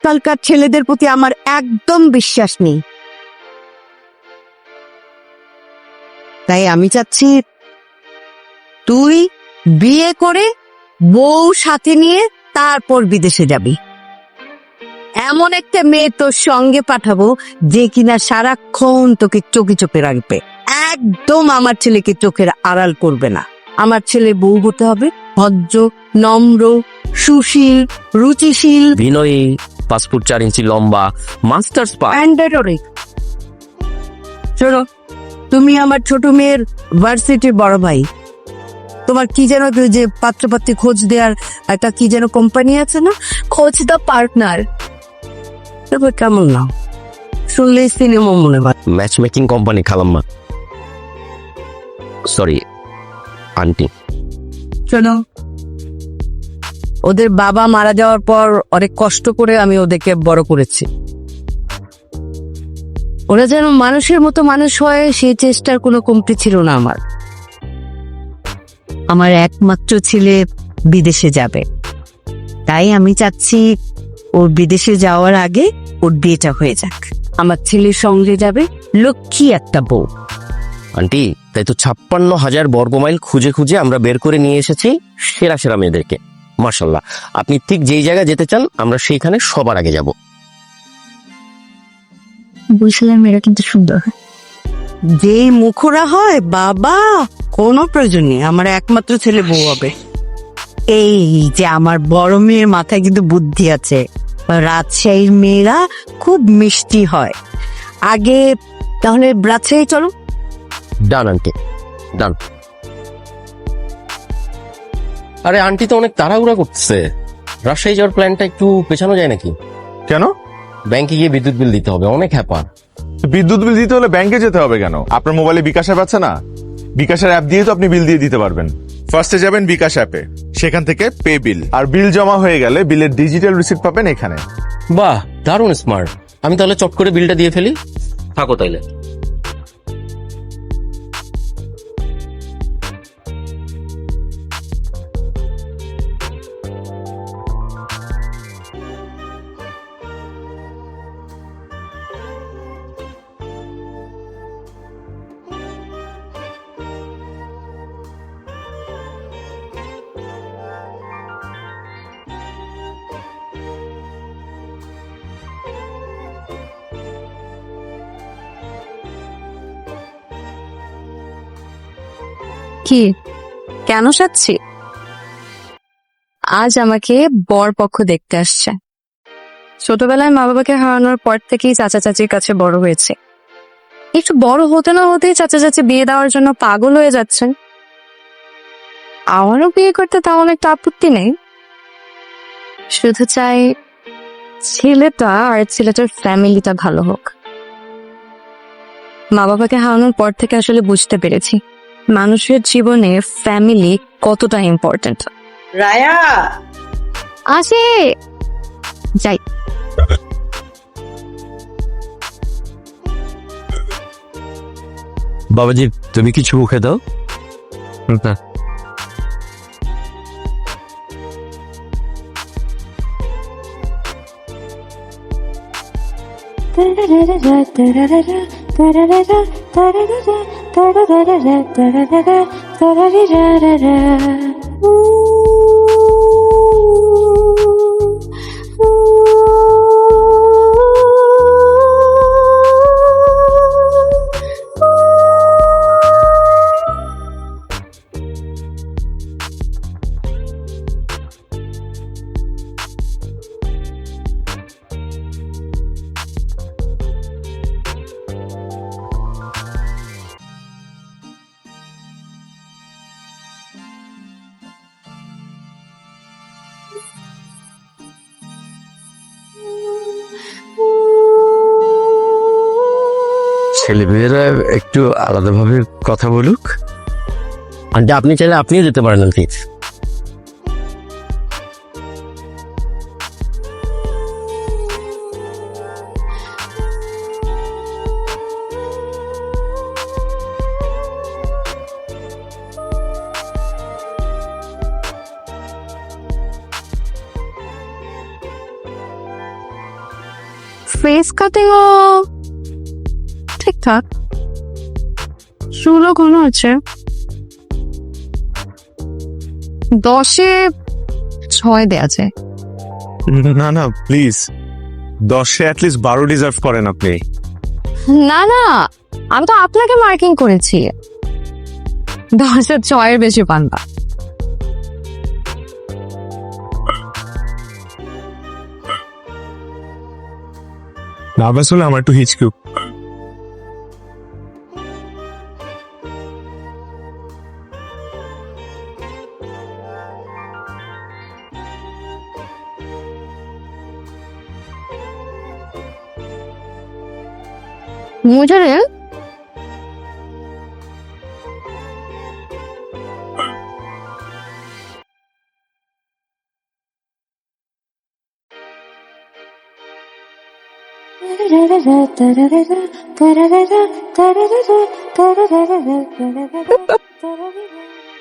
আজকালকার ছেলেদের প্রতি আমার একদম বিশ্বাস নেই। তাই আমি চাচ্ছি তুই বিয়ে করে বউ সাথে নিয়ে তারপর বিদেশে যাবি। এমন একটা মেয়ে তোর সঙ্গে পাঠাবো যে কিনা সারাক্ষণ তোকে চোখে চোখে রাখবে, একদম আমার ছেলেকে চোখের আড়াল করবে না। আমার ছেলে বউ হতে হবে ভদ্র, নম্র, সুশীল, রুচিশীল, বিনয়ী, 5 ফুট 4 ইঞ্চি লম্বা, মাস্টার্স পাস। শোনো, তুমি আমার ছোট মেয়ের ভার্সিটির বড় ভাই। তোমার কি যেন যে পাত্রপাত্রী খোঁজ দেওয়ার একটা কি যেন কোম্পানি আছে না, খোঁজ দা পার্টনার। তারপর কেমন নাও শুনলে সিনেমা মনে হয়। ম্যাচ মেকিং কোম্পানি খালাম্মা, সরি আন্টি। শোনো, ওদের বাবা মারা যাওয়ার পর অনেক কষ্ট করে আমি ওদেরকে বড় করেছি। ওরা যেন মানুষের মতো মানুষ হয় সেই চেষ্টার কোনো কমতি ছিল না আমার। আমার একমাত্র ছেলে বিদেশে যাবে, তাই আমি চাচ্ছি ওর বিদেশে যাওয়ার আগে ওর বিয়েটা হয়ে যাক। আমার ছেলের সঙ্গে যাবে লক্ষ্মী একটা বউ। আন্টি, তাই তো 56,000 বর্গমাইল খুঁজে খুঁজে আমরা বের করে নিয়ে এসেছি সেরা সেরা মেয়েদেরকে। মাশাল্লাহ, আপনি ঠিক যেই জায়গায় যেতে চান আমরা সেইখানে সবার আগে যাব। বলছিলাম মেয়েরা কিন্তু সুন্দর। যে মুখরা হয় বাবা, কোনো প্রয়োজন নেই, আমার একমাত্র ছেলে বউ হবে। এই যে আমার বড় মেয়ের মাথায় কিন্তু বুদ্ধি আছে, রাজশাহীর মেয়েরা খুব মিষ্টি হয়। আগে তাহলে রাজশাহী চলো। ডান আন্টি, ডান। আরে আন্টি তো অনেক তাড়াহুড়া করতেছে, রাজশাহী যাওয়ার প্ল্যানটা একটু পেছানো যায় নাকি? কেন? ব্যাংকে গিয়ে বিদ্যুৎ বিল দিতে হবে, অনেক হ্যাপা। বিদ্যুৎ বিল দিতে হলে ব্যাংকে যেতে হবে কেন? আপনার মোবাইলে বিকাশ অ্যাপ আছে না? বিকাশের অ্যাপ দিয়ে তো আপনি বিল দিয়ে দিতে পারবেন। ফার্স্টে যাবেন বিকাশ অ্যাপে, সেখান থেকে পে বিল, আর বিল জমা হয়ে গেলে বিলের ডিজিটাল রিসিপ্ট পাবেন এখানে। বাহ, দারুণ স্মার্ট। আমি তাহলে চট করে বিলটা দিয়ে ফেলি। থাকো তাইলে। কি কেন সাচ্ছি? আজ আমাকে বর পক্ষ দেখতে আসছে। ছোটবেলায় মা বাবাকে হারানোর পর থেকেই চাচা চাচির কাছে বড় হয়েছে। একটু বড় হতে না হতেই চাচা চাচি বিয়ে দেওয়ার জন্য পাগল হয়ে যাচ্ছেন। আমারও বিয়ে করতে তেমন একটা আপত্তি নেই, শুধু চাই ছেলেটা আর ছেলেটার ফ্যামিলিটা ভালো হোক। মা বাবাকে হারানোর পর থেকে আসলে বুঝতে পেরেছি মানুষের জীবনে ফ্যামিলি কতটা ইম্পর্টেন্ট। রায়া আসে যাই। বাবাজি, তুমি কিছু মুখে দাও। ছেলেমেয়েরা একটু আলাদাভাবে কথা বলুক। আন্টি, আপনি চাইলে আপনিও যেতে পারেন আন্টি। ফেস কাটিংও ঠিকঠাক, চুলও ঘন আছে। 10-এ 6 দেয়া আছে। না না প্লিজ, 10-এ অ্যাটলিস্ট 12 ডিজার্ভ করেন আপনি। না না, আমি তো আপনাকে মার্কিং করেছি। 10-এ 6 বেশি পান না। নার্ভাস হলে আমার একটু হিচকি। मुझे रे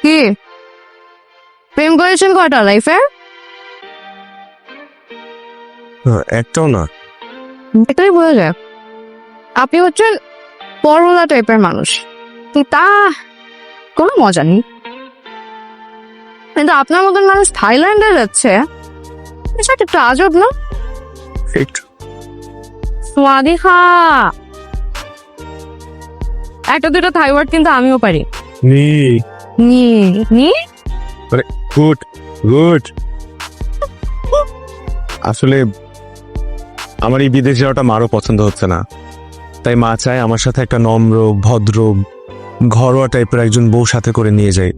কি প্রেম করেছেন কয়টা লাইফে? একটাও না। এটাই বোঝা যায় আপনি হচ্ছেন পরোলা টাইপের মানুষ, তা কোনো মজা নেই। কিন্তু আপনার মতন মানুষ থাইল্যান্ডে যাচ্ছে, এটা একটু আজব না? একটু সোয়াদি খা একটা দুটো থাই ওয়ার্ড কিন্তু আমিও পারি। নি নি নি গুড গুড। আসলে আমার এই বিদেশ যাওয়াটা মারও পছন্দ হচ্ছে না, তাই মা চায় আমার সাথে একটা নম্র ভদ্র ঘরোয়া টাইপের একজন বউ সাথে করে নিয়ে যাই।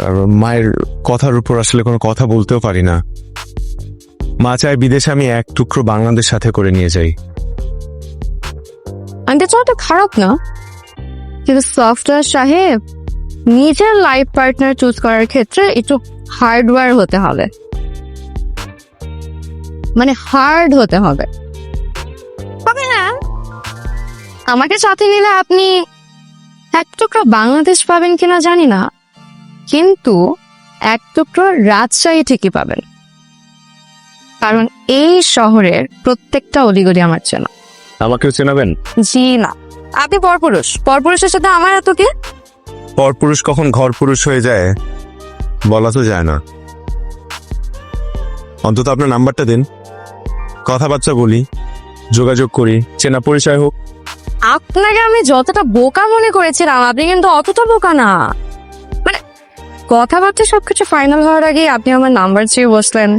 আর মায়ের কথার উপর আসলে কোনো কথা বলতেও পারি না। মা চায় বিদেশে আমি এক টুকরো বাংলাদেশ সাথে করে নিয়ে যাই। আন্টি চাওয়াটা খারাপ না, কিন্তু সফটওয়্যার সাহেব নিজের লাইফ পার্টনার চুজ করার ক্ষেত্রে একটু হার্ডওয়্যার হতে হবে, মানে হার্ড হতে হবে। তবে না, আমাকে সাথে নিলে আপনি এক টুকরো বাংলাদেশ পাবেন কিনা জানি না, কিন্তু এক টুকরো রাজশাহী ঠিকই পাবেন, কারণ এই শহরের প্রত্যেকটা অলিগলি আমার চেনা। আমাকেও চেনাবেন? জি না, আপনি পরপুরুষ, পরপুরুষের সাথে আমার এত কি? পরপুরুষ কখন ঘর পুরুষ হয়ে যায় বলা তো যায় না। অন্তত আপনার নাম্বারটা দিন, কথাবার্তা বলি, যোগাযোগ করি, চেনা পরিচয় হোক। আপনাকে আমি যতটা বোকা মনে করেছিলাম, আপনি কিন্তু অতটা বোকা না। মানে কথাবার্তা সবকিছু ফাইনাল হওয়ার আগে আপনি আমার নাম্বার চেয়ে বসলেন।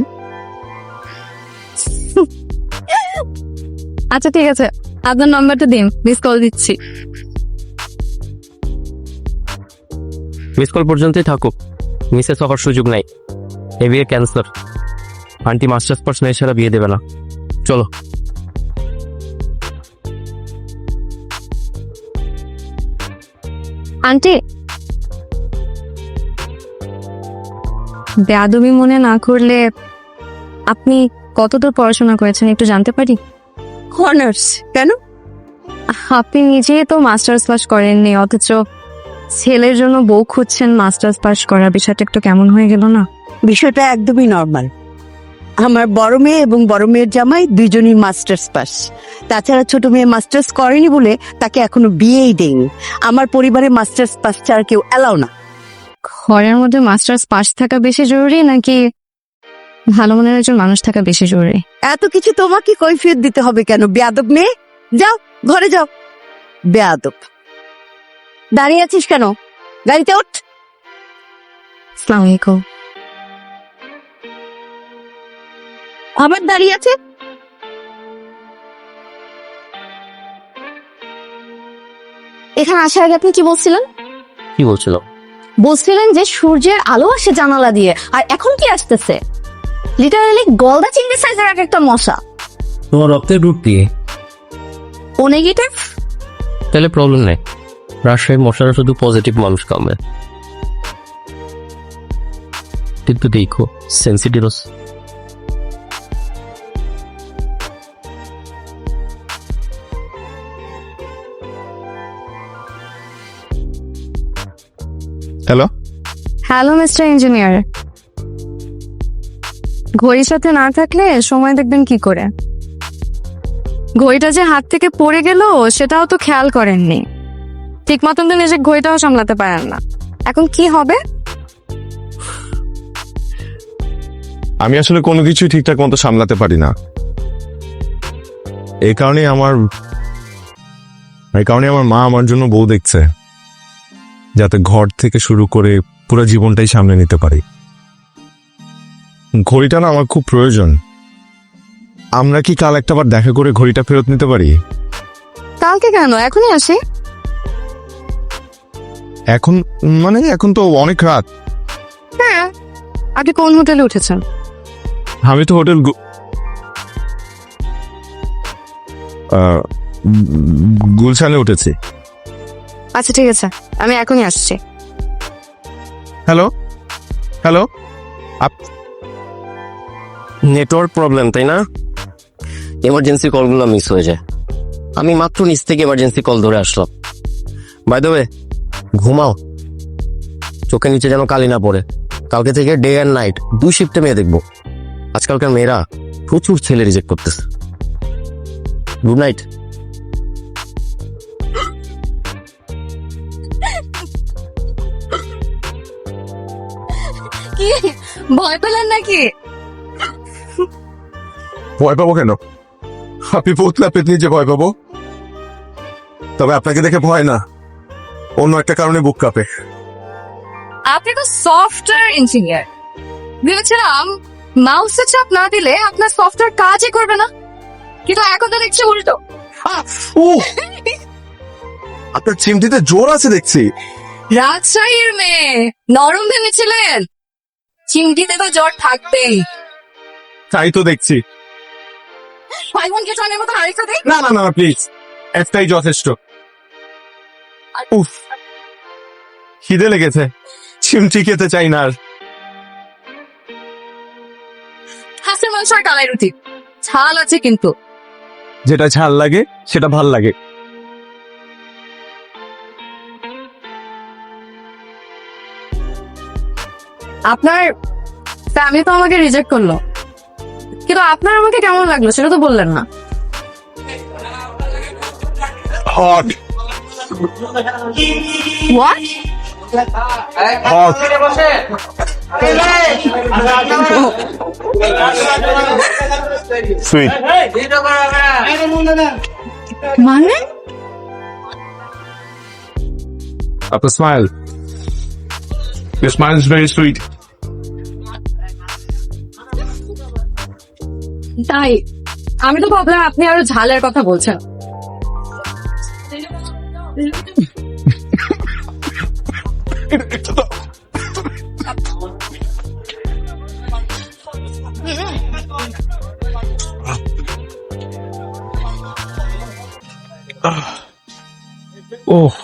আচ্ছা ঠিক আছে, আপনার নাম্বারটা দিন, মিস কল দিচ্ছি। মিস কল পর্যন্তই থাকুক, মিসেস হওয়ার সুযোগ নাই। এ বিয়ে ক্যান্সার। আন্টি মাস্টার্স পাস না ছাড়া বিয়ে দেবে না। চলো। আন্টি, বেয়াদবি মনে না করলে আপনি কতদূর পড়াশোনা করেছেন একটু জানতে পারি? অনার্স কেন? আপনি নিজেই তো মাস্টার্স পাস করেননি, অথচ ছেলের জন্য বউ খুঁজছেন মাস্টার্স পাস করার, বিষয়টা একটু কেমন হয়ে গেল না? বিষয়টা একদমই নর্মাল। আমার বড় মেয়ে এবং বড় মেয়ের জামাই দুইজনই মাস্টার্স পাস। তাছাড়া ছোট মেয়ে মাস্টার্স করেনি বলে তাকে এখনো বিয়েই দেয়নি। আমার পরিবারে মাস্টার্স পাস ছাড়া কেউ এলাও না। ঘরের মধ্যে মাস্টার্স পাস থাকা বেশি জরুরি নাকি ভালো মনের একজন মানুষ থাকা বেশি জরুরি? এত কিছু তোমাকে কৈফিয়ত দিতে হবে কেন? বেয়াদব মেয়ে, যাও ঘরে যাও। বেয়াদব, দাঁড়িয়ে আছিস কেন? গাড়িতে ওঠ। আসসালামু আলাইকুম। আবার দাঁড়িয়ে আছে। এখানে আসার আগে আপনি কি বলছিলেন? কি বলছিল? বলছিলেন যে সূর্যের আলো আসে জানালা দিয়ে, আর এখন কি আসতেছে? লিটারালি গলদা চিংড়ি সাইজের এক একটা মশা। তোমার রক্তের গ্রুপ দিয়ে ও নেগেটিভ? তাহলে প্রবলেম নেই। রাজশাহীর মশারা শুধু পজিটিভ মানুষ কামবে, কিন্তু দেখো সেন্সিটিভস। হ্যালো হ্যালো মিস্টার ইঞ্জিনিয়ার, ঘড়ির সাথে না থাকলে সময় দেখবেন কি করে? ঘড়িটা যে হাত থেকে পড়ে গেল সেটাও তো খেয়াল করেননি। ঠিক মতন তো নিজের ঘড়িটাও সামলাতে পারেন না। এখন কি হবে? আমি আসলে কোনো কিছুই ঠিকঠাক মতো সামলাতে পারি না। এই কারণে আমার মা আমার জন্য বউ দেখছে, যাতে ঘর থেকে শুরু করে পুরো জীবনটাই সামনে নিতে পারি। ঘড়িটা না আমার খুব প্রয়োজন। আমরা কি কাল একটাবার দেখা করে ঘড়িটা ফেরত নিতে পারি? কালকে কেন, এখনই আসি। এখন মানে এখন তো অনেক রাত। হ্যাঁ, আপনি কোন হোটেলে উঠেছেন? আমি তো হোটেল গুলশানে উঠেছি। আচ্ছা ঠিক আছে, আমি এখনই আসছি। হ্যালো হ্যালো, নেটওয়ার্ক প্রবলেম, তাই না? এমার্জেন্সি কলগুলো মিস হয়ে যায়। আমি মাত্র নিচ থেকে এমার্জেন্সি কল ধরে আসলাম। বাই দ্য ওয়ে, ঘুমাও, চোখের নিচে যেন কালি না পড়ে। কালকে থেকে ডে অ্যান্ড নাইট 2 শিফটে মেয়ে দেখবো। আজকালকার মেয়েরা প্রচুর ছেলে রিজেক্ট করতেছে। Good night. কি ভয় পেলেন নাকি? ভয় পাবো কেন? আপনি পোতলা পেতনি যে ভয় পাবো? তবে আপনাকে দেখে ভয় না, অন্য একটা কারণে বুক কাঁপে। আপনি তো সফটওয়্যার ইঞ্জিনিয়ার, ভেবেছিলাম মাউসে চাপ না দিলে আপনার সফটওয়্যার কাজই করবে না, কিন্তু এখন তো দেখছি উল্টো। আপনার চিমটিতে জোর আছে দেখছি। রাজশাহীর মেয়ে, নরম ভেবেছিলেন? চিমটিতে তো জ্বর থাকবেই। তাই তো দেখছি। ভাই বোনকে জনের মতো আরেকটা দেখ। না না না প্লিজ, একটাই যথেষ্ট। উফ, খিদে লেগেছে, চিমটি খেতে চাই না আর। হাঁসের মাংস আর কালাই রুটি, ঝাল আছে কিন্তু। যেটা ঝাল লাগে সেটা ভাল লাগে। আপনার ফ্যামিলি তো আমাকে রিজেক্ট করলো, কিন্তু আপনার আমাকে কেমন লাগলো সেটা তো বললেন না। Hot what? Hot sweet. মানে আপনার smile, your smile is very sweet. তাই? আমি তো ভাবলাম আপনি আরো ঝালের কথা বলছেন। ওহ,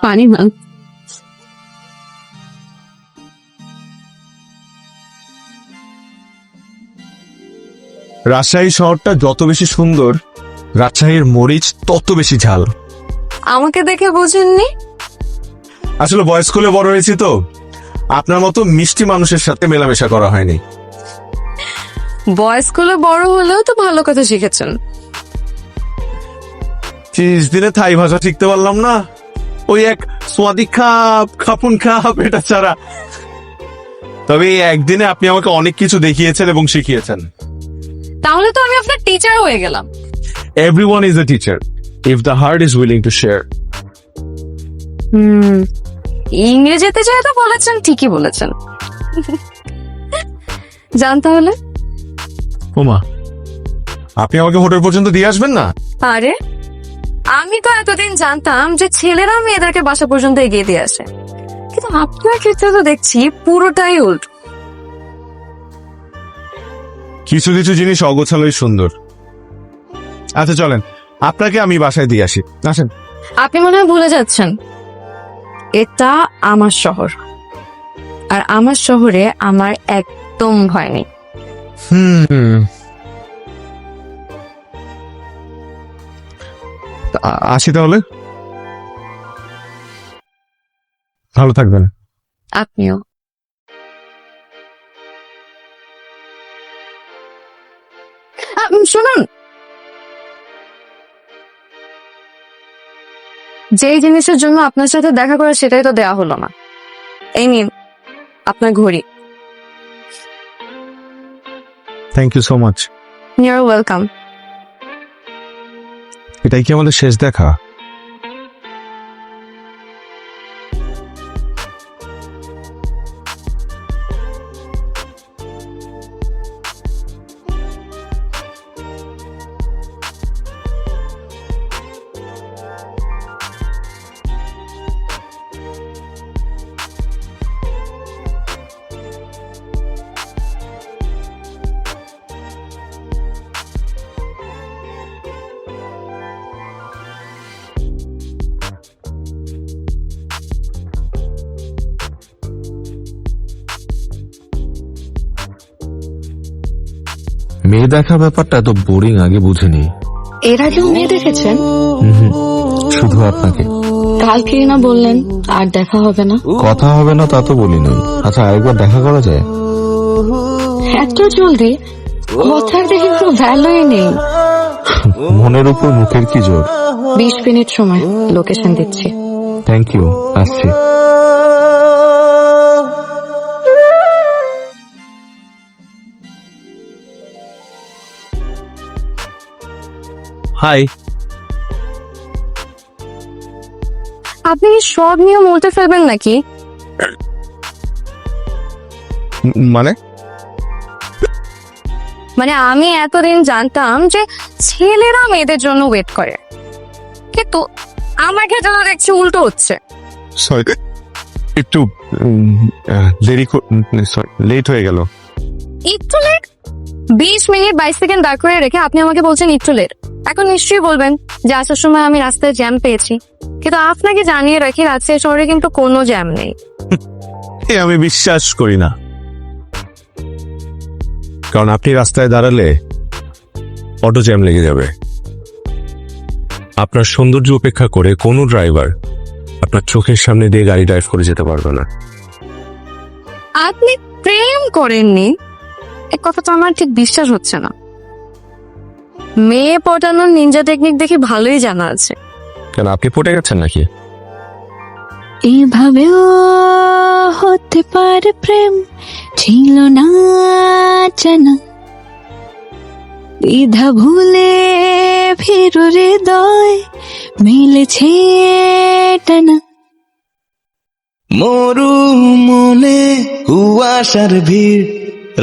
পানি না। রাজশাহী শহরটা যত বেশি সুন্দর, রাজশাহীর মরিচ তত বেশি ঝাল। আমাকে দেখে বোঝেননি? আসলে বয়েজ স্কুলে বড় হয়েছি তো, আপনার মতো মিষ্টি মানুষের সাথে মেলামেশা করা হয়নি। বয়েজ স্কুলে বড় হলেও তো ভালো কথা শিখেছেন। 30 দিনে থাই ভাষা শিখতে পারলাম না, ওই এক সোয়াদি খাপ খাপুন খাপ এটা ছাড়া। তবে এই একদিনে আপনি আমাকে অনেক কিছু দেখিয়েছেন এবং শিখিয়েছেন। তাহলে তো আমি আপনার টিচার হয়ে গেলাম। Everyone is a teacher if the heart is willing to share. ইংরেজিতে যেহেতু বলেছেন, ঠিকই বলেছেন। জান তাহলে। ওমা, আপনি আমাকে হোটেল পর্যন্ত দিয়ে আসবেন না? আরে আমি তো এতদিন জানতাম যে ছেলেরা মেয়েদেরকে বাসা পর্যন্ত এগিয়ে দিয়ে আসে, কিন্তু আপনার ক্ষেত্রে তো দেখছি পুরোটাই উল্টো। কিছু কিছু জিনিস অগোছালোই সুন্দর। আচ্ছা চলেন, আপনাকে আমি বাসায় দিয়ে আসি, আসেন। আপনি মনে হয় ভুলে যাচ্ছেন, এটা আমার শহর, আর আমার শহরে আমার একদম ভয় নেই। আসি তাহলে, ভালো থাকবেন। আপনিও। শুনুন, যেই জিনিসের জন্য আপনার সাথে দেখা করা সেটাই তো দেয়া হলো না। এই নিন আপনার ঘড়ি। Thank you so much. You are welcome. এটাই কি আমাদের শেষ দেখা? মেয়ে দেখা ব্যাপারটা এত বোরিং আগে বুঝিনি। এর আগেও মেয়ে দেখেছেন? শুধু আপনাকে। কালকে না বললেন আর দেখা হবে না। কথা হবে না তা তো বলি নাই। আচ্ছা আরেকবার দেখা করা যায়? এত জলদি? কথার দেখে কোনো ভ্যালুই নেই। মনের উপর মুখের কি জোর। 20 মিনিট সময়, লোকেশন দিচ্ছি। থ্যাংক ইউ, আসছি। হাই। আপনি কি সব নিয়ম উল্টে ফেলবেন নাকি? মানে মানে আমি এতদিন জানতাম যে ছেলেরা মেয়েদের জন্য ওয়েট করে, কিন্তু আমার ক্ষেত্রে তো দেখছি উল্টো হচ্ছে। সরি, একটু লেট হয়ে গেল। একটু লেট? 20 মিনিট 22 সেকেন্ড দাঁড় করে রেখে আপনি আমাকে বলছেন একটু লেট। এখন নিশ্চয়ই বলবেন যে আসার সময় আমি রাস্তায় জ্যাম পেয়েছি, কিন্তু আপনাকে জানিয়ে রাখি রাজশাহী শহরে কিন্তু কোনো জ্যাম নেই। আমি বিশ্বাস করি না, কারণ আপনি রাস্তায় দাঁড়ালে অটো জ্যাম লেগে যাবে। আপনার সৌন্দর্য উপেক্ষা করে কোনো ড্রাইভার আপনার চোখের সামনে দিয়ে গাড়ি ড্রাইভ করে যেতে পারবে না। আপনি প্রেম করেননি, এ কথা তো আমার ঠিক বিশ্বাস হচ্ছে না। মেয়ে পটানোর নিনজা টেকনিক দেখে ভালোই জানা আছে। কেন, আপনি পটে গেছেন নাকি? এভাবেও হতে পারে প্রেম, ছিল না জানা, দ্বিধা ভুলে ফিরু হৃদয় মিলেছে টানা। মরু মনে কুয়াশার ভিড়,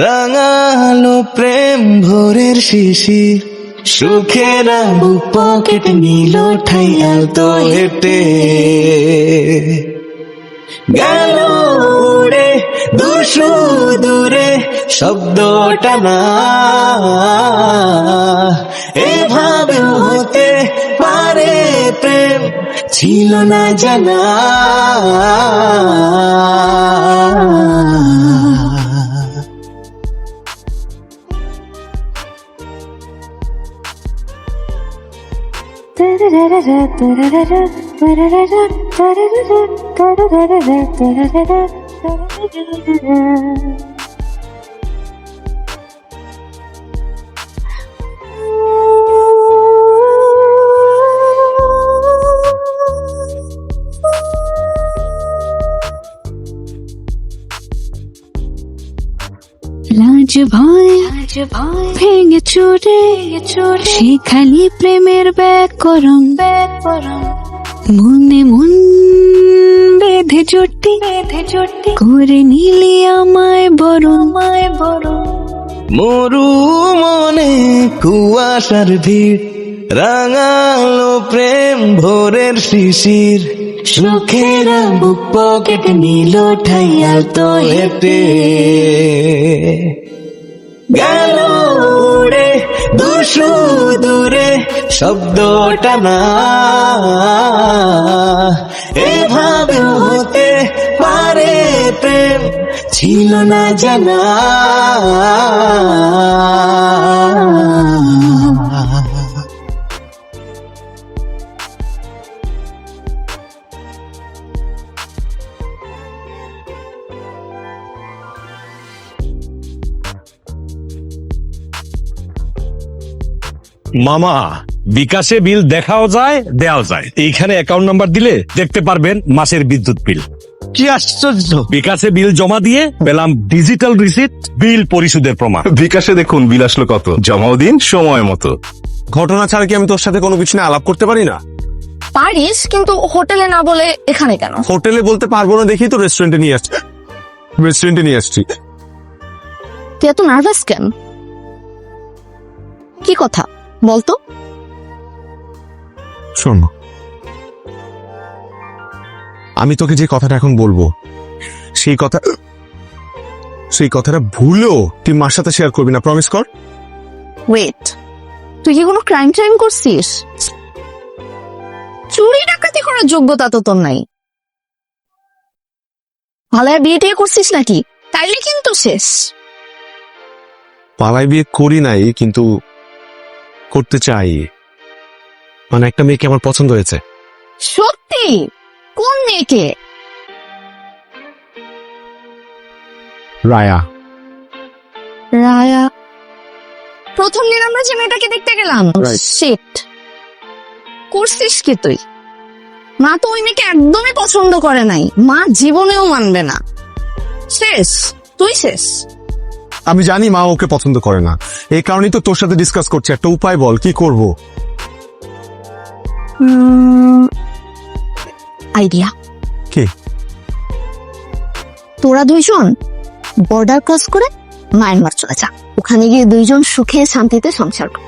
রাঙালো প্রেম ভোরের শিশির, সুখেরা বুক পকেট নিল ঠাই এত হেঁটে গেল উড়ে দুশো দূরে শব্দটা না। এভাবে হতে পারে প্রেম, ছিল না জানা। লাজ ভয় ভেঙে চুরে শিখালি প্রেমের ব্যাকরণ, মনে মন বেঁধে জটি করে নিলি আমায় বরণ। মরু মনে কুয়াশার ভিড়, রাঙালো প্রেম ভোরের শিশির, সুখেরা বুক পকেট নিল ঠাই এত হেঁটে গেল উড়ে দুশো দূরে শব্দটা না। এভাবে হতে পারে প্রেম, ছিল না জানা। মামা, বিকাশে বিল দেখাও যায় দেওয়াও যায়। এইখানে অ্যাকাউন্ট নাম্বার দিলে দেখতে পারবেন মাসের বিদ্যুৎ বিল। কি আশ্চর্য! বিকাশে বিল জমা দিয়ে পেলাম ডিজিটাল রিসিপ্ট, বিল পরিশোধের প্রমাণ। বিকাশে দেখুন বিল আসলো কত, জমাও দিন সময় মতো। ঘটনা ছাড়া কি আমি তোর সাথে কোনো কিছু নিয়ে আলাপ করতে পারি না? পারিস, কিন্তু হোটেলে না বলে এখানে কেন? হোটেলে বলতে পারবো না দেখি তো রেস্টুরেন্টে নিয়ে আসছি। রেস্টুরেন্টে নিয়ে আসছি। তুই এত নার্ভাস কেন? কি কথা বলতো? শোন, আমি তোকে যে কথাটা এখন বলবো সেই কথাটা ভুলেও তুই মার সাথে শেয়ার করবি না, প্রমিস কর। ওয়েট, তুই কি কোনো ক্রাইম করছিস? চুরি ডাকাতি করার যোগ্যতা তো তোর নাই। ভালো বিয়ে টিয়ে করছিস নাকি? তাইলে কিন্তু শেষ। পালাই বিয়ে করি নাই, কিন্তু করতে চাই। মানে একটা মেয়েকে আমার পছন্দ হয়েছে। সত্যি? কোন মেয়েকে? রায়া। রায়া? প্রথম দিন আমরা যে মেয়েটাকে দেখতে গেলাম। Right. শিট, করছিস কি তুই? মা তো ওই মেয়েকে একদমই পছন্দ করে নাই, মা জীবনেও মানবে না। শেষ, তুই শেষ। আমি জানি মা ওকে পছন্দ করে না, এই কারণেই তো তোর সাথে ডিসকাস করছি। একটা উপায় বল, কি করব? আইডিয়া কি? তোরা দুইজন বর্ডার ক্রস করে মায়ানমার চলে যা, ওখানে গিয়ে দুইজন সুখে শান্তিতে সংসার কর।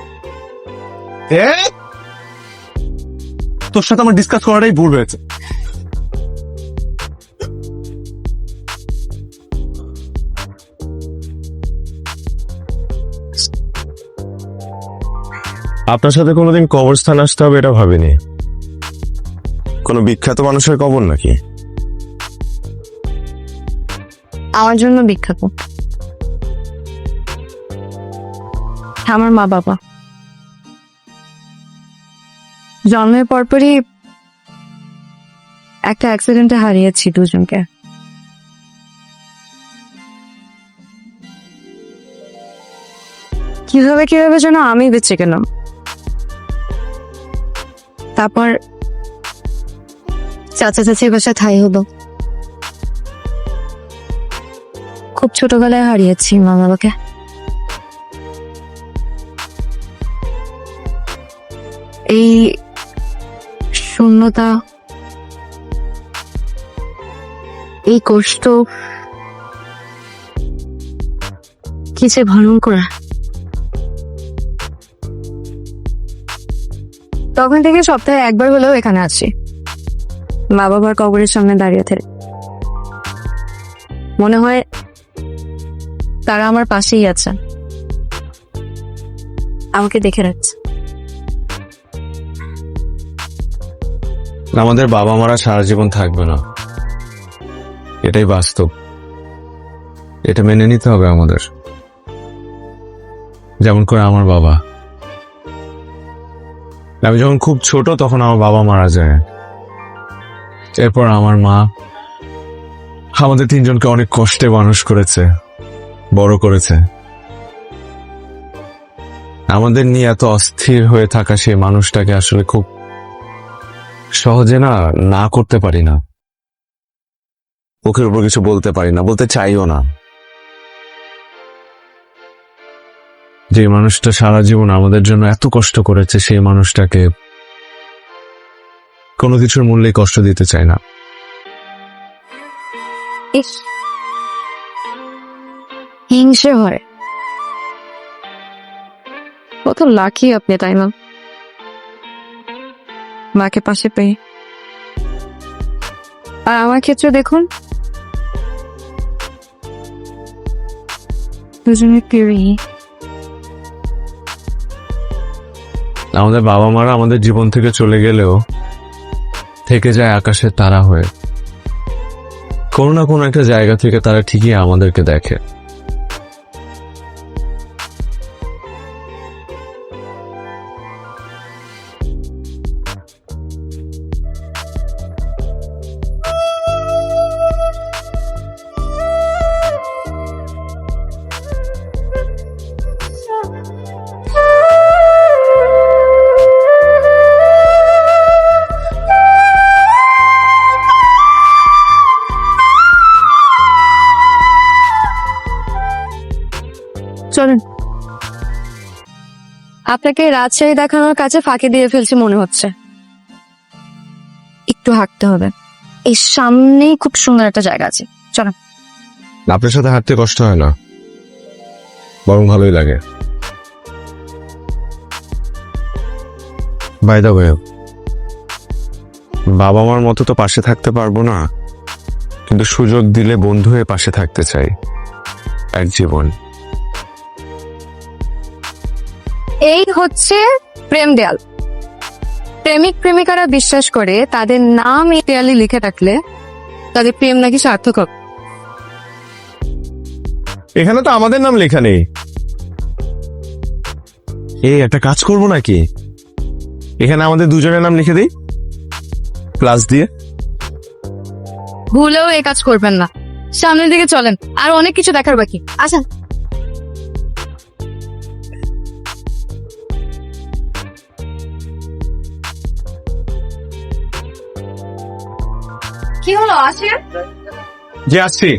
তোর সাথে আমার ডিসকাস করাটাই ভুল হয়েছে। আপনার সাথে কোনোদিন কবরস্থান আসতে হবে এটা ভাবিনি। কোনো বিখ্যাত মানুষের কবর নাকি? আমার জন্য বিখ্যাত আমার মা বাবা। জন্মের পরপরই একটা অ্যাক্সিডেন্টে হারিয়েছি দুজনকে। কিভাবে যেন আমি বেঁচে গেলাম। তারপর চাচা চাচির বাসায় ঠাঁই হলো। খুব ছোটবেলায় হারিয়েছি মা বাবাকে। এই শূন্যতা, এই কষ্ট কি যে ভয়ঙ্কর। তখন থেকে সপ্তাহে একবার হলেও এখানে আছি, মা বাবার কবরের সামনে দাঁড়িয়ে থেকে। মনে হয় তারা আমার পাশেই আছে, আমাকে দেখে রাখছে। আমাদের বাবা মারা সারা জীবন থাকবে না, এটাই বাস্তব। এটা মেনে নিতে হবে আমাদের। যেমন করে আমার বাবা, আমি যখন খুব ছোট তখন আমার বাবা মারা যায়। এরপর আমার মা আমাদের তিনজনকে অনেক কষ্টে মানুষ করেছে, বড় করেছে। আমাদের নিয়ে এত অস্থির হয়ে থাকা সেই মানুষটাকে আসলে খুব সহজে না করতে পারি না। মুখের উপর কিছু বলতে পারি না, বলতে চাইও না। যে মানুষটা সারা জীবন আমাদের জন্য এত কষ্ট করেছে, সেই মানুষটাকে কোনো কিছুর মূল্যে কষ্ট দিতে চাই না। হিংসে হয়। কত লাকি আপনি, তাই না? মাকে পাশে পেয়ে। আর আমার ক্ষেত্রে দেখুন, দুজনে পেরি। আমাদের বাবা মারা আমাদের জীবন থেকে চলে গেলেও থেকে যায় আকাশের তারা হয়ে। কোনো না কোনো একটা জায়গা থেকে তারা ঠিকই আমাদেরকে দেখে। আপনাকে রাজশাহী দেখানোর কাছে ফাঁকি দিয়ে ফেলছি মনে হচ্ছে। একটু হাঁটতে হবে, এই সামনেই খুব সুন্দর একটা জায়গা আছে, চলো। আপনার সাথে হাঁটতে কষ্ট হয় না, বরং ভালোই লাগে। বাই দ্য ওয়ে, বাবা মার মতো তো পাশে থাকতে পারবো না, কিন্তু সুযোগ দিলে বন্ধু হয়ে পাশে থাকতে চাই এক জীবন। এই হচ্ছে প্রেম দেয়াল। প্রেমিক প্রেমিকারা বিশ্বাস করে তাদের নাম এই দেয়ালে লিখে রাখলে তাদের প্রেম নাকি সার্থক হবে। এখানে তো আমাদের নাম লেখা নেই। এই একটা কাজ করবো নাকি, এখানে আমাদের দুজনের নাম লিখে দিই প্লাস দিয়ে। ভুলেও এই কাজ করবেন না, সামনের দিকে চলেন, আর অনেক কিছু দেখার বাকি। আসেন। কি হলো, আসেন। যে আসছি।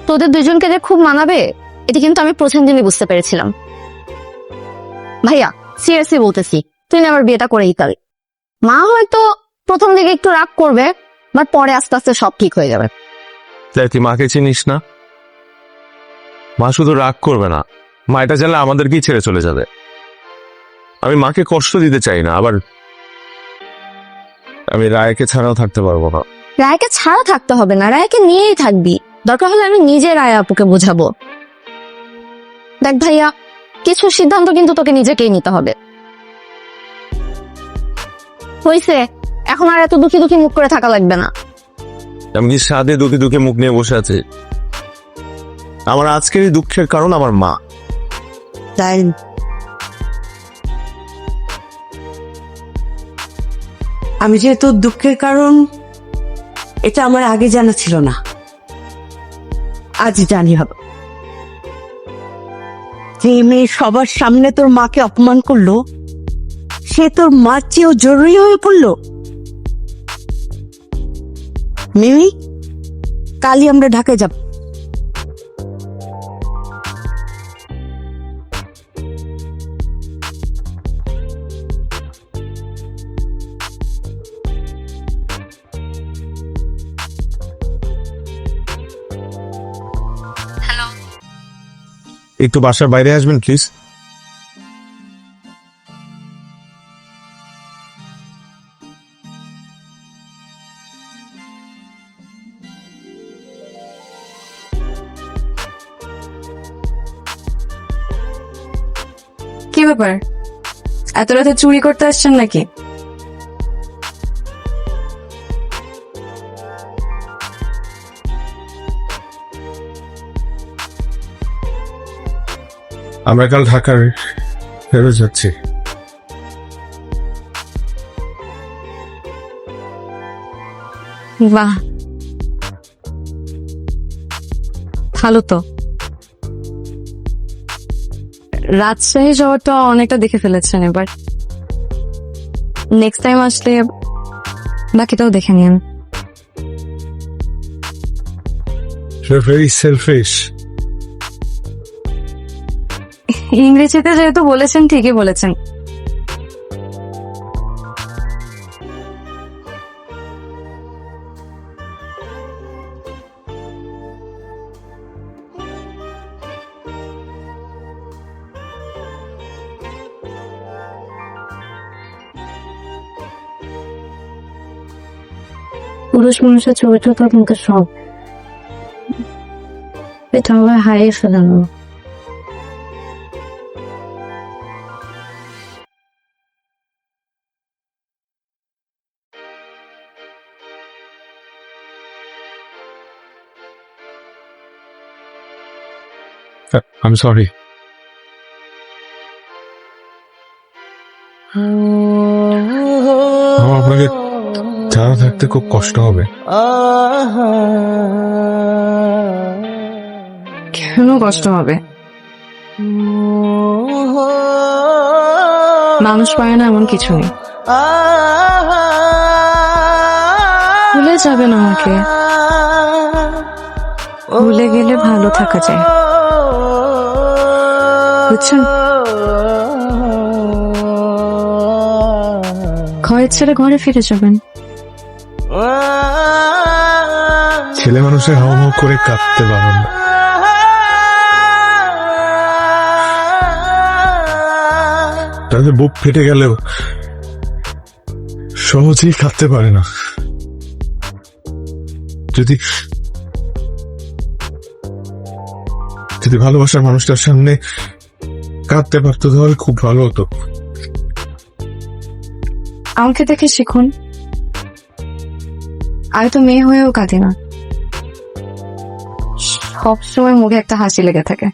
তোদের দুজনকে যে খুব মানাবে এটা কিন্তু আমি প্রথম দিনই বুঝতে পেরেছিলাম। ভাইয়া সিরিয়াসলি বলতেছি, তুই না আমার বিয়েটা করেই দিতে। মা হয়তো প্রথম দিকে একটু রাগ করবে, বাট পরে আস্তে আস্তে সব ঠিক হয়ে যাবে। তাই তুই মাকে চিনিস না? মা শুধু রাগ করবে না, মা এটা জানলে আমাদেরকেই ছেড়ে চলে যাবে। আমি মাকে কষ্ট দিতে চাই না, আবার আমি রায়কে ছাড়াও থাকতে পারবো না। রায়কে ছাড়া থাকতে হবে না, রায়কে নিয়েই থাকবি। দরকার হলে আমি নিজে রায় আপুকে বোঝাবো। দেখ ভাইয়া, কিছু সিদ্ধান্ত কিন্তু তোকে নিজেকেই নিতে হবে। হইছে, এখন আর এত দুঃখী দুঃখী মুখ করে থাকা লাগবে না। আমি কি সাদে দুঃখে দুঃখে মুখ নিয়ে বসে আছি? আমার আজকের এই দুঃখের কারণ আমার মা। তাই আমি যে তোর দুঃখের কারণ এটা আমার আগে জানা ছিল না, আজ জানি হবে। যে মেয়ে সবার সামনে তোর মাকে অপমান করলো, সে তোর মার চেয়েও জরুরি হয়ে পড়লো। মিমি, কালই আমরা ঢাকায় যাব। একটু বাসার বাইরে আসবেন প্লিজ। কি ব্যাপার, এত রাতে চুরি করতে আসছেন নাকি? আমরা কাল ঢাকার ফেরত যাচ্ছি। বাহ, ভালো তো। রাজশাহী শহরটা অনেকটা দেখে ফেলেছেন, এবার নেক্সট টাইম আসলে বাকিটাও দেখে নিন। Very shellfish. ইংরেজিতে যেহেতু বলেছেন, ঠিকই বলেছেন। পুরুষ মানুষের চরিত্র তো কিন্তু সব, এটা আবার হারিয়ে ফেলানো। I'm sorry. আমার আপনাকে ছাড়া থাকতে খুব কষ্ট হবে। কেন কষ্ট হবে? মানুষ পারে না এমন কিছু নেই। ভুলে যাবেন আমাকে, ভুলে গেলে ভালো থাকা যায়, বুঝছেন? ঘরে ছেড়ে ঘরে ফিরে যাবেন। ছেলে মানুষের হাও হাও করে কাঁদতে পারেন না। তাদের বুক ফেটে গেলেও সহজেই কাঁদতে পারে না। যদি যদি ভালোবাসার মানুষটার সামনে কাঁদতে পারতো তাহলে খুব ভালো হতো। আমাকে দেখে শিখুন, আমি তো মেয়ে হয়েও কাঁদি না, সবসময় মুখে একটা হাসি লেগে থাকে।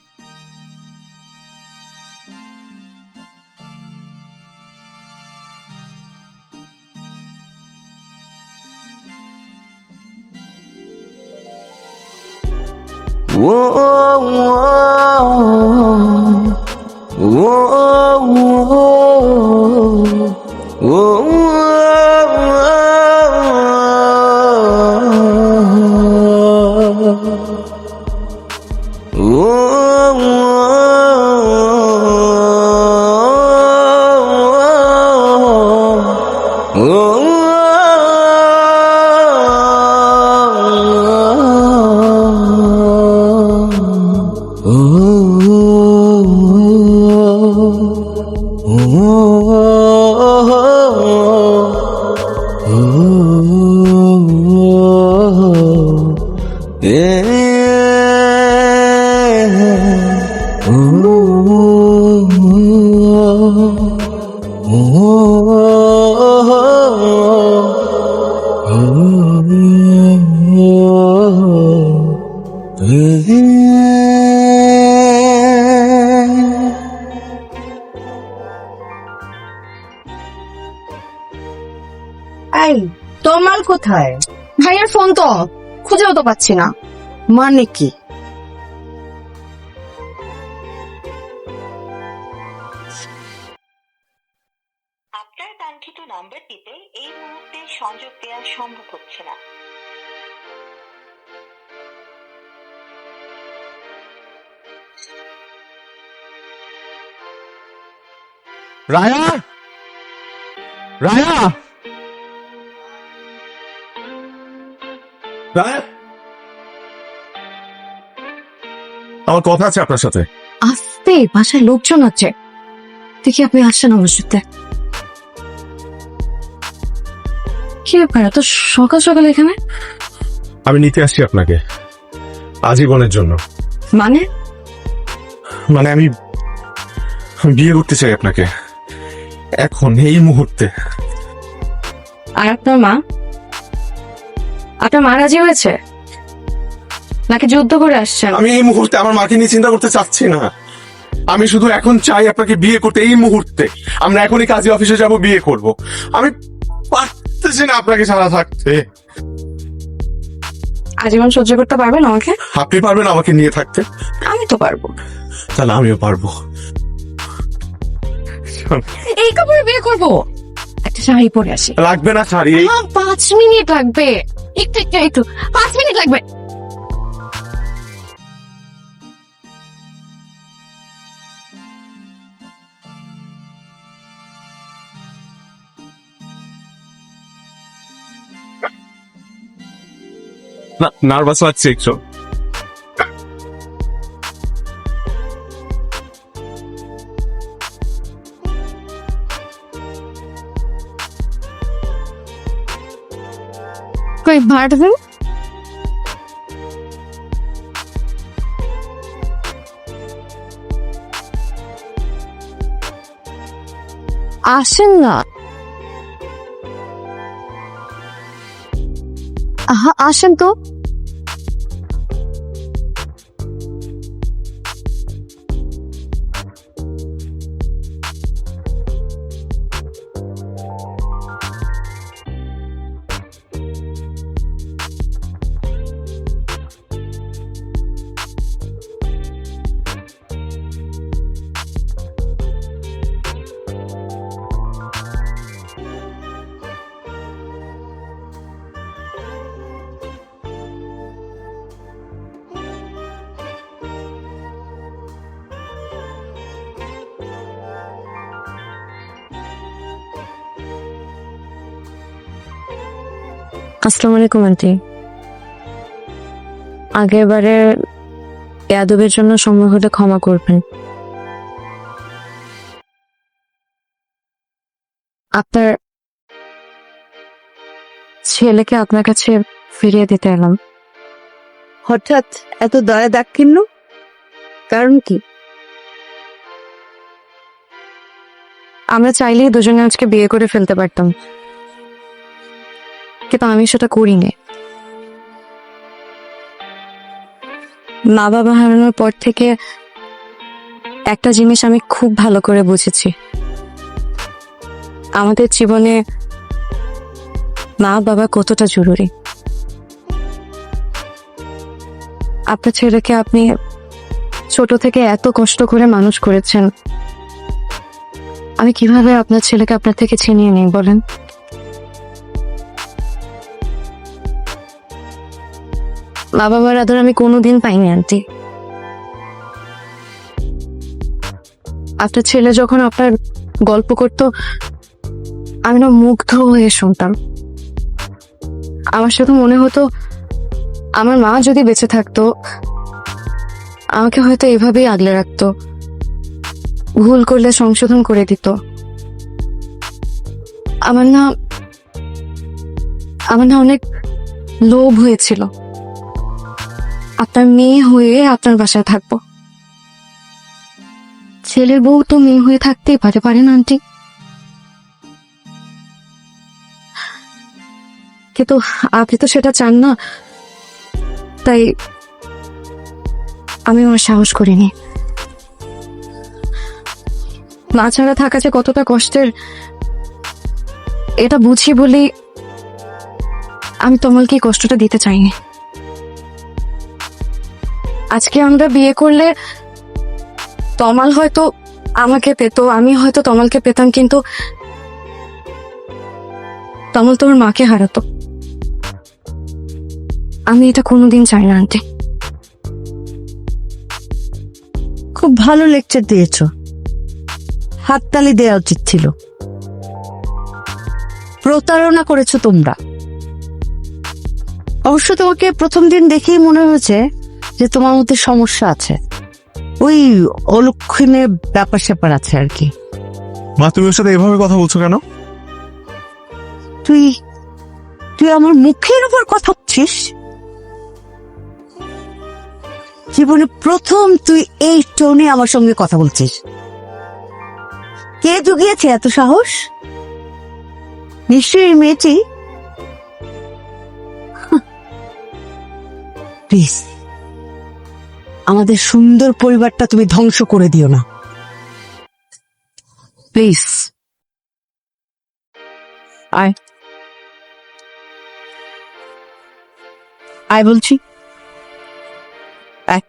এই তোমার কোথায়? ভাইয়ের ফোন তো খুঁজেও তো পাচ্ছি না। মানে কি? আপনার কাঙ্ক্ষিত নাম্বারটিতে এই মুহূর্তে সংযোগ দেওয়া সম্ভব হচ্ছে না। রায়া, রায়া, রায়া, আমার কথা আছে আপনার সাথে। আস্তে, বাসায় লোকজন আছে, দেখি আপনি আসছেন আমার সাথে। কি ব্যাপার এত সকাল সকাল এখানে? আমি নিতে আসছি আপনাকে আজীবনের জন্য। মানে? মানে আমি বিয়ে করতে চাই আপনাকে এখন এই মুহূর্তে। আর আপনার মা? আপনার মা রাজি হয়েছে নাকি যুদ্ধ করে আসছেন? আমি এই মুহূর্তে আমার মাকে নিয়ে চিন্তা করতে চাচ্ছি না। আমি শুধু এখন চাই আপনাকে বিয়ে করতে এই মুহূর্তে। আমরা এখনই কাজী অফিসে যাব, বিয়ে করব। আমি পারতেছি না আপনাকে ছাড়া থাকতে। আজীবন সহ্য করতে পারবেন আমাকে? আপনি পারবেন আমাকে নিয়ে থাকতে? আমি তো পারবো। তাহলে আমিও পারবো। এই কাপড়ে বিয়ে করবো? একটা শাড়ি পরে আসি। লাগবে না শাড়ি। 5 মিনিট লাগবে, একটু একটু একটু 5 মিনিট লাগবে। নার্ভাস লাগছে একটু। কই ভাড়াটা দেন। আসেন না। আসেন তো। আসসালামু আলাইকুম আন্টি। আগেরবারে বেয়াদবের জন্য সময় হলে ক্ষমা করবেন। আপনার ছেলেকে আপনার কাছে ফিরিয়ে দিতে এলাম। হঠাৎ এত দয়া দাক্ষিণ্য, কারণ কি? আমরা চাইলেই দুজনে আজকে বিয়ে করে ফেলতে পারতাম, কিন্তু আমি সেটা করিনি। মা বাবা হারানোর পর থেকে একটা জিনিস আমি খুব ভালো করে বুঝেছি, আমাদের জীবনে মা বাবা কতটা জরুরি। আপনার ছেলেকে আপনি ছোট থেকে এত কষ্ট করে মানুষ করেছেন, আমি কিভাবে আপনার ছেলেকে আপনার থেকে ছিনিয়ে নিই বলেন? মা বাবার আদর আমি কোনোদিন পাইনি আন্টি। আপনার ছেলে যখন আপনার গল্প করত, আমি না মুগ্ধ হয়ে শুনতাম। আমার সাথে মনে হতো আমার মা যদি বেঁচে থাকতো আমাকে হয়তো এভাবেই আগলে রাখতো, ভুল করলে সংশোধন করে দিত। আমার না অনেক লোভ হয়েছিল আপনার মেয়ে হয়ে আপনার বাসায় থাকবো। ছেলের বউ তো মেয়ে হয়ে থাকতেই পারে না আন্টি? কিন্তু আপনি তো সেটা চান না, তাই আমি আমার সাহস করিনি। মা ছাড়া থাকা যে কতটা কষ্টের এটা বুঝি বলি আমি তমালকে এই কষ্টটা দিতে চাইনি। আজকে আমরা বিয়ে করলে তমাল হয়তো আমাকে পেত, আমি হয়তো তমালকে পেতাম, কিন্তু তমাল তোমার মাকে হারাতো। আমি এটা কোনোদিন চাই না আন্টি। খুব ভালো লেকচার দিয়েছ, হাততালি দেওয়া উচিত ছিল। প্রতারণা করেছো তোমরা। অবশ্য তোমাকে প্রথম দিন দেখেই মনে হয়েছে যে তোমার মধ্যে সমস্যা আছে, ওই অলক্ষণের ব্যাপার স্যাপার আছে আর কি। মা, তুমি ওর সাথে এভাবে কথা বলছো কেন? তুই তুই আমার মুখের উপর কথা বলছিস? জীবনে প্রথম তুই এই টোনে আমার সঙ্গে কথা বলছিস। কে জুগিয়েছে এত সাহস? নিশ্চয়ই মেয়েটি। প্লিজ, আমাদের সুন্দর পরিবারটা তুমি ধ্বংস করে দিও না প্লিজ। আয় আয় বলছি, আয়।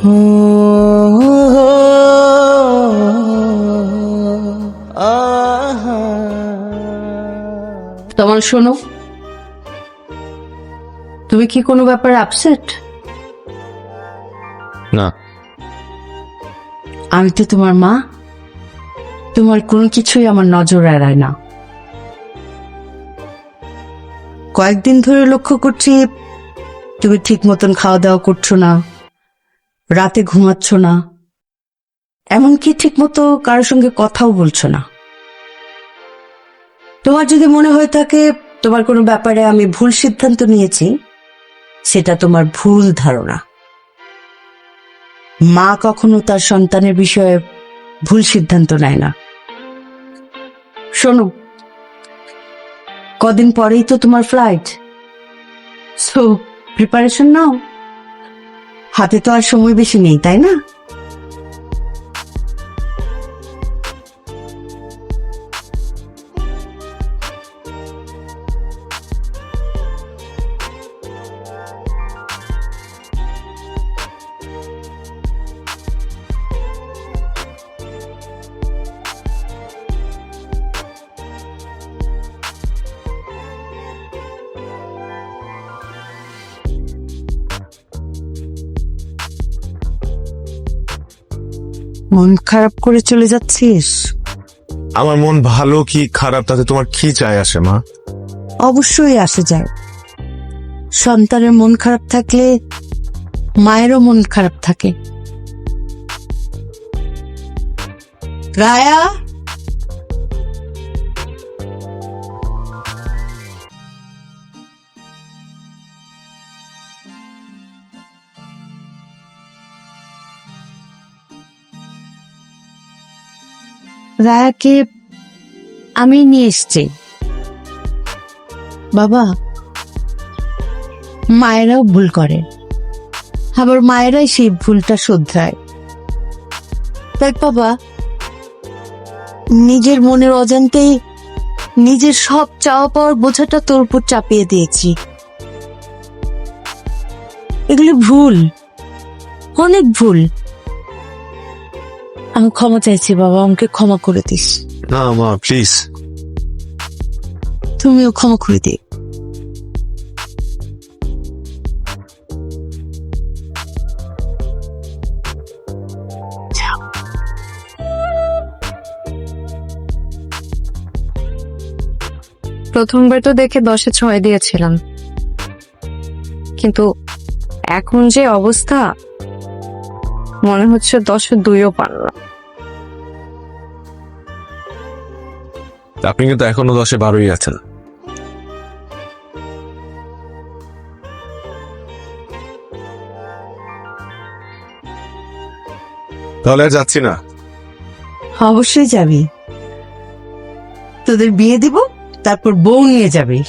তোমার শোনো, তুমি কি কোনো ব্যাপারে আপসেট? না। আমি তো তোমার মা, তোমার কোনো কিছুই আমার নজর এড়ায় না। কয়েকদিন ধরে লক্ষ্য করছি তুমি ঠিক মতন খাওয়া দাওয়া করছো না, রাতে ঘুমাচ্ছ না, এমনকি ঠিক মতো কারোর সঙ্গে কথাও বলছো না। তোমার যদি মনে হয়ে থাকে তোমার কোনো ব্যাপারে আমি ভুল সিদ্ধান্ত নিয়েছি, সেটা তোমার ভুল ধারণা। মা কখনো তার সন্তানের বিষয়ে ভুল সিদ্ধান্ত নেয় না। শোনো, কদিন পরেই তো তোমার ফ্লাইট, সো প্রিপারেশন নাও। হাতে তো আর সময় বেশি নেই, তাই না? মন খারাপ করে চলে যাচ্ছিস? আমার মন ভালো কি খারাপ তাতে তোমার কি চাই আসে মা? অবশ্যই আসে যায়। সন্তানের মন খারাপ থাকলে মায়েরও মন খারাপ থাকে। রায়া, রায়াকে আমি নিয়ে এসছি। বাবা, মায়েরাও ভুল করে, আবার মায়েরাই সেই ভুলটা শুধরায়। দেখ বাবা, নিজের মনের অজান্তেই নিজের সব চাওয়া পাওয়ার বোঝাটা তোর উপর চাপিয়ে দিয়েছি। এগুলি ভুল, অনেক ভুল। আমি ক্ষমা চাইছি বাবা, আমাকে ক্ষমা করে দিস। না মা, প্লিজ। তুমিও ক্ষমা করে দিও। প্রথমবার তো দেখে 10-এ 6 দিয়েছিলাম, কিন্তু এখন যে অবস্থা মনে হচ্ছে 10-এ 2ও পারল। আপনি কিন্তু এখনো 10-এ 12ই আছেন। তাহলে আর যাচ্ছি না। অবশ্যই যাবি, তোদের বিয়ে দিব, তারপর বউ নিয়ে যাবি।